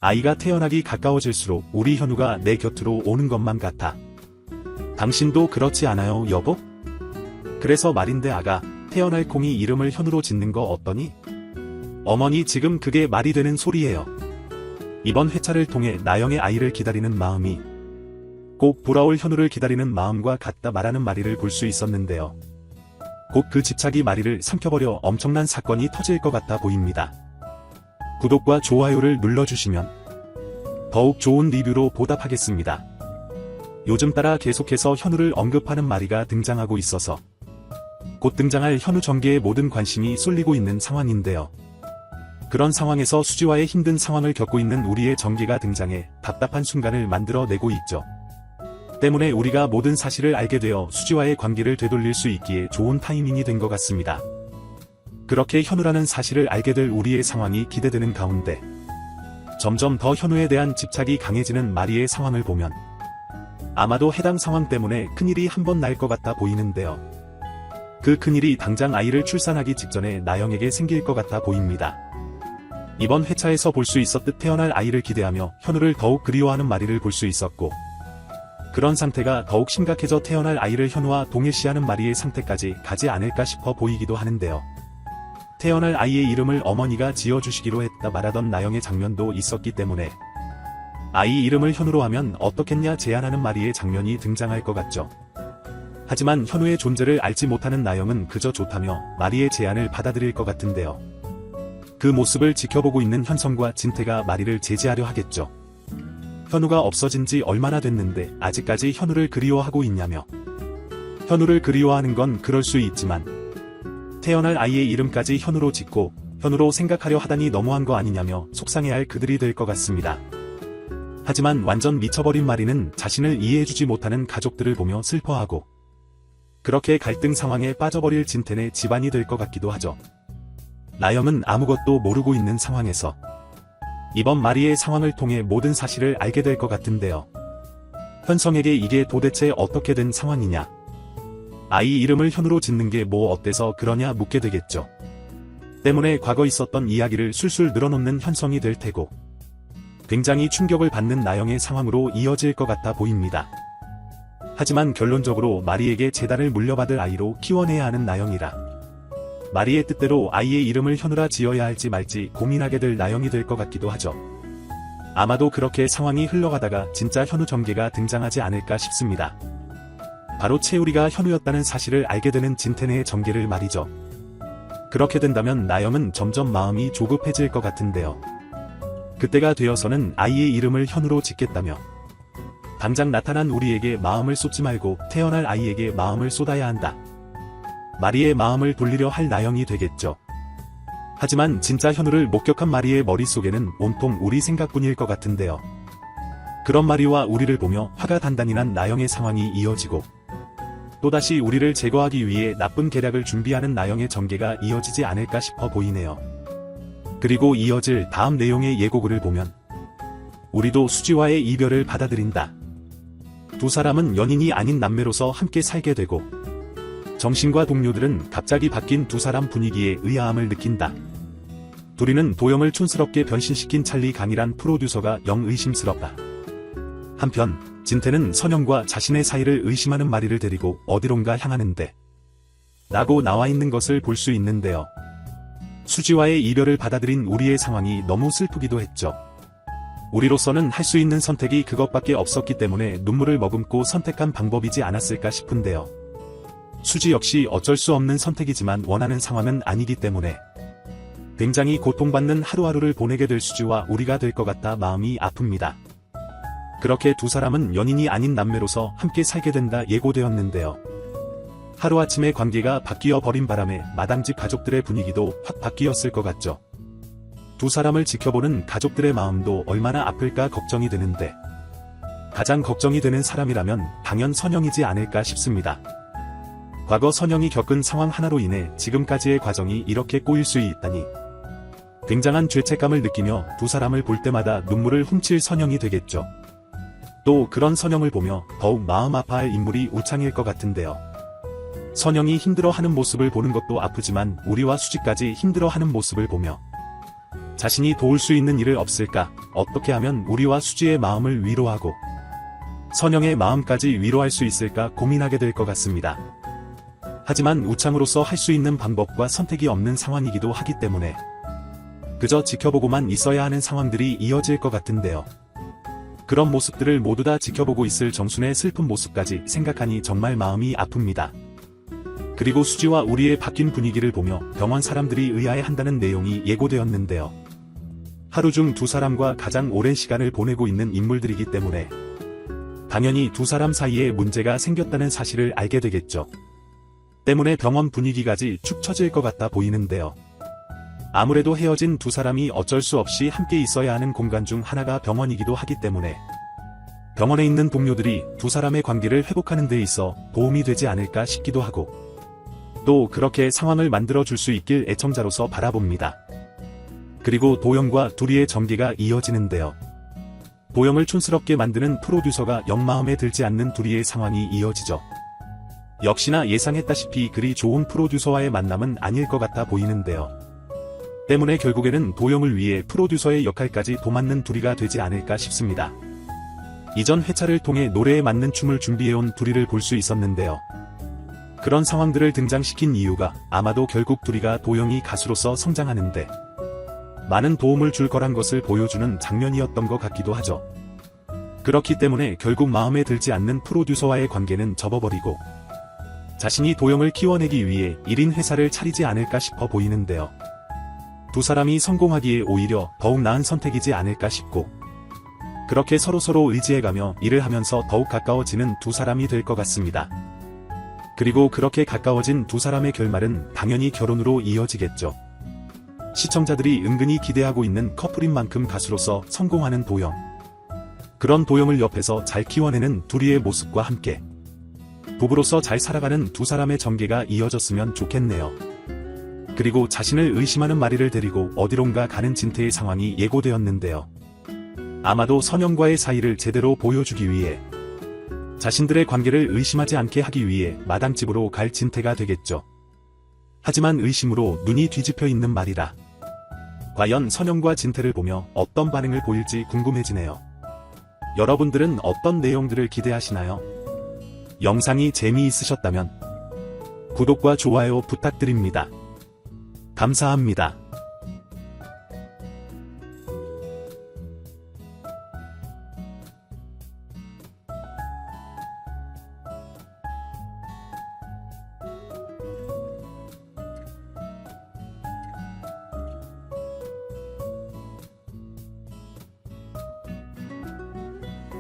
아이가 태어나기 가까워질수록 우리 현우가 내 곁으로 오는 것만 같아. 당신도 그렇지 않아요, 여보? 그래서 말인데 아가, 태어날 콩이 이름을 현우로 짓는 거 어떠니? 어머니 지금 그게 말이 되는 소리예요. 이번 회차를 통해 나영의 아이를 기다리는 마음이 꼭 돌아올 현우를 기다리는 마음과 같다 말하는 마리를 볼 수 있었는데요. 곧 그 집착이 마리를 삼켜버려 엄청난 사건이 터질 것 같아 보입니다. 구독과 좋아요를 눌러주시면 더욱 좋은 리뷰로 보답하겠습니다. 요즘 따라 계속해서 현우를 언급하는 마리가 등장하고 있어서 곧 등장할 현우 전개에 모든 관심이 쏠리고 있는 상황인데요. 그런 상황에서 수지와의 힘든 상황을 겪고 있는 우리의 전개가 등장해 답답한 순간을 만들어내고 있죠. 때문에 우리가 모든 사실을 알게 되어 수지와의 관계를 되돌릴 수 있기에 좋은 타이밍이 된 것 같습니다. 그렇게 현우라는 사실을 알게 될 우리의 상황이 기대되는 가운데 점점 더 현우에 대한 집착이 강해지는 마리의 상황을 보면 아마도 해당 상황 때문에 큰일이 한 번 날 것 같아 보이는데요. 그 큰일이 당장 아이를 출산하기 직전에 나영에게 생길 것 같아 보입니다. 이번 회차에서 볼 수 있었듯 태어날 아이를 기대하며 현우를 더욱 그리워하는 마리를 볼 수 있었고, 그런 상태가 더욱 심각해져 태어날 아이를 현우와 동일시하는 마리의 상태까지 가지 않을까 싶어 보이기도 하는데요. 태어날 아이의 이름을 어머니가 지어주시기로 했다 말하던 나영의 장면도 있었기 때문에 아이 이름을 현우로 하면 어떻겠냐 제안하는 마리의 장면이 등장할 것 같죠. 하지만 현우의 존재를 알지 못하는 나영은 그저 좋다며 마리의 제안을 받아들일 것 같은데요. 그 모습을 지켜보고 있는 현성과 진태가 마리를 제지하려 하겠죠. 현우가 없어진 지 얼마나 됐는데 아직까지 현우를 그리워하고 있냐며. 현우를 그리워하는 건 그럴 수 있지만 태어날 아이의 이름까지 현우로 짓고 현우로 생각하려 하다니 너무한 거 아니냐며 속상해할 그들이 될 것 같습니다. 하지만 완전 미쳐버린 마리는 자신을 이해해주지 못하는 가족들을 보며 슬퍼하고 그렇게 갈등 상황에 빠져버릴 진텐의 집안이 될 것 같기도 하죠. 나영은 아무것도 모르고 있는 상황에서 이번 마리의 상황을 통해 모든 사실을 알게 될 것 같은데요. 현성에게 이게 도대체 어떻게 된 상황이냐? 아이 이름을 현우로 짓는 게 뭐 어때서 그러냐 묻게 되겠죠. 때문에 과거 있었던 이야기를 술술 늘어놓는 현성이 될 테고 굉장히 충격을 받는 나영의 상황으로 이어질 것 같아 보입니다. 하지만 결론적으로 마리에게 재단을 물려받을 아이로 키워내야 하는 나영이라 마리의 뜻대로 아이의 이름을 현우라 지어야 할지 말지 고민하게 될 나영이 될 것 같기도 하죠. 아마도 그렇게 상황이 흘러가다가 진짜 현우 전개가 등장하지 않을까 싶습니다. 바로 채우리가 현우였다는 사실을 알게 되는 진태네의 전개를 말이죠. 그렇게 된다면 나영은 점점 마음이 조급해질 것 같은데요. 그때가 되어서는 아이의 이름을 현우로 짓겠다며 당장 나타난 우리에게 마음을 쏟지 말고 태어날 아이에게 마음을 쏟아야 한다. 마리의 마음을 돌리려 할 나영이 되겠죠. 하지만 진짜 현우를 목격한 마리의 머릿속에는 온통 우리 생각뿐일 것 같은데요. 그런 마리와 우리를 보며 화가 단단히 난 나영의 상황이 이어지고 또다시 우리를 제거하기 위해 나쁜 계략을 준비하는 나영의 전개가 이어지지 않을까 싶어 보이네요. 그리고 이어질 다음 내용의 예고글을 보면 우리도 수지와의 이별을 받아들인다. 두 사람은 연인이 아닌 남매로서 함께 살게 되고 정신과 동료들은 갑자기 바뀐 두 사람 분위기에 의아함을 느낀다. 둘이는 도영을 촌스럽게 변신시킨 찰리 강이란 프로듀서가 영 의심스럽다. 한편 진태는 선영과 자신의 사이를 의심하는 마리를 데리고 어디론가 향하는데 라고 나와있는 것을 볼 수 있는데요. 수지와의 이별을 받아들인 우리의 상황이 너무 슬프기도 했죠. 우리로서는 할 수 있는 선택이 그것밖에 없었기 때문에 눈물을 머금고 선택한 방법이지 않았을까 싶은데요. 수지 역시 어쩔 수 없는 선택이지만 원하는 상황은 아니기 때문에 굉장히 고통받는 하루하루를 보내게 될 수지와 우리가 될 것 같아 마음이 아픕니다. 그렇게 두 사람은 연인이 아닌 남매로서 함께 살게 된다 예고되었는데요. 하루아침에 관계가 바뀌어 버린 바람에 마당집 가족들의 분위기도 확 바뀌었을 것 같죠. 두 사람을 지켜보는 가족들의 마음도 얼마나 아플까 걱정이 되는데 가장 걱정이 되는 사람이라면 당연 선영이지 않을까 싶습니다. 과거 선영이 겪은 상황 하나로 인해 지금까지의 과정이 이렇게 꼬일 수 있다니 굉장한 죄책감을 느끼며 두 사람을 볼 때마다 눈물을 훔칠 선영이 되겠죠. 또 그런 선영을 보며 더욱 마음 아파할 인물이 우창일 것 같은데요. 선영이 힘들어하는 모습을 보는 것도 아프지만 우리와 수지까지 힘들어하는 모습을 보며 자신이 도울 수 있는 일을 없을까 어떻게 하면 우리와 수지의 마음을 위로하고 선영의 마음까지 위로할 수 있을까 고민하게 될 것 같습니다. 하지만 우창으로서 할 수 있는 방법과 선택이 없는 상황이기도 하기 때문에 그저 지켜보고만 있어야 하는 상황들이 이어질 것 같은데요. 그런 모습들을 모두 다 지켜보고 있을 정순의 슬픈 모습까지 생각하니 정말 마음이 아픕니다. 그리고 수지와 우리의 바뀐 분위기를 보며 병원 사람들이 의아해한다는 내용이 예고되었는데요. 하루 중 두 사람과 가장 오랜 시간을 보내고 있는 인물들이기 때문에 당연히 두 사람 사이에 문제가 생겼다는 사실을 알게 되겠죠. 때문에 병원 분위기까지 축 처질 것 같아 보이는데요. 아무래도 헤어진 두 사람이 어쩔 수 없이 함께 있어야 하는 공간 중 하나가 병원이기도 하기 때문에 병원에 있는 동료들이 두 사람의 관계를 회복하는 데 있어 도움이 되지 않을까 싶기도 하고 또 그렇게 상황을 만들어 줄 수 있길 애청자로서 바라봅니다. 그리고 도영과 둘이의 전개가 이어지는데요. 도영을 촌스럽게 만드는 프로듀서가 영 마음에 들지 않는 둘이의 상황이 이어지죠. 역시나 예상했다시피 그리 좋은 프로듀서와의 만남은 아닐 것 같아 보이는데요. 때문에 결국에는 도영을 위해 프로듀서의 역할까지 도맡는 둘이가 되지 않을까 싶습니다. 이전 회차를 통해 노래에 맞는 춤을 준비해온 둘이를 볼 수 있었는데요. 그런 상황들을 등장시킨 이유가 아마도 결국 둘이가 도영이 가수로서 성장하는데 많은 도움을 줄 거란 것을 보여주는 장면이었던 것 같기도 하죠. 그렇기 때문에 결국 마음에 들지 않는 프로듀서와의 관계는 접어버리고 자신이 도영을 키워내기 위해 1인 회사를 차리지 않을까 싶어 보이는데요. 두 사람이 성공하기에 오히려 더욱 나은 선택이지 않을까 싶고 그렇게 서로서로 의지해가며 일을 하면서 더욱 가까워지는 두 사람이 될 것 같습니다. 그리고 그렇게 가까워진 두 사람의 결말은 당연히 결혼으로 이어지겠죠. 시청자들이 은근히 기대하고 있는 커플인 만큼 가수로서 성공하는 도영. 그런 도영을 옆에서 잘 키워내는 둘이의 모습과 함께 부부로서 잘 살아가는 두 사람의 전개가 이어졌으면 좋겠네요. 그리고 자신을 의심하는 마리를 데리고 어디론가 가는 진태의 상황이 예고되었는데요. 아마도 선영과의 사이를 제대로 보여주기 위해 자신들의 관계를 의심하지 않게 하기 위해 마당집으로 갈 진태가 되겠죠. 하지만 의심으로 눈이 뒤집혀 있는 말이라 과연 선영과 진태를 보며 어떤 반응을 보일지 궁금해지네요. 여러분들은 어떤 내용들을 기대하시나요? 영상이 재미있으셨다면 구독과 좋아요 부탁드립니다. 감사합니다.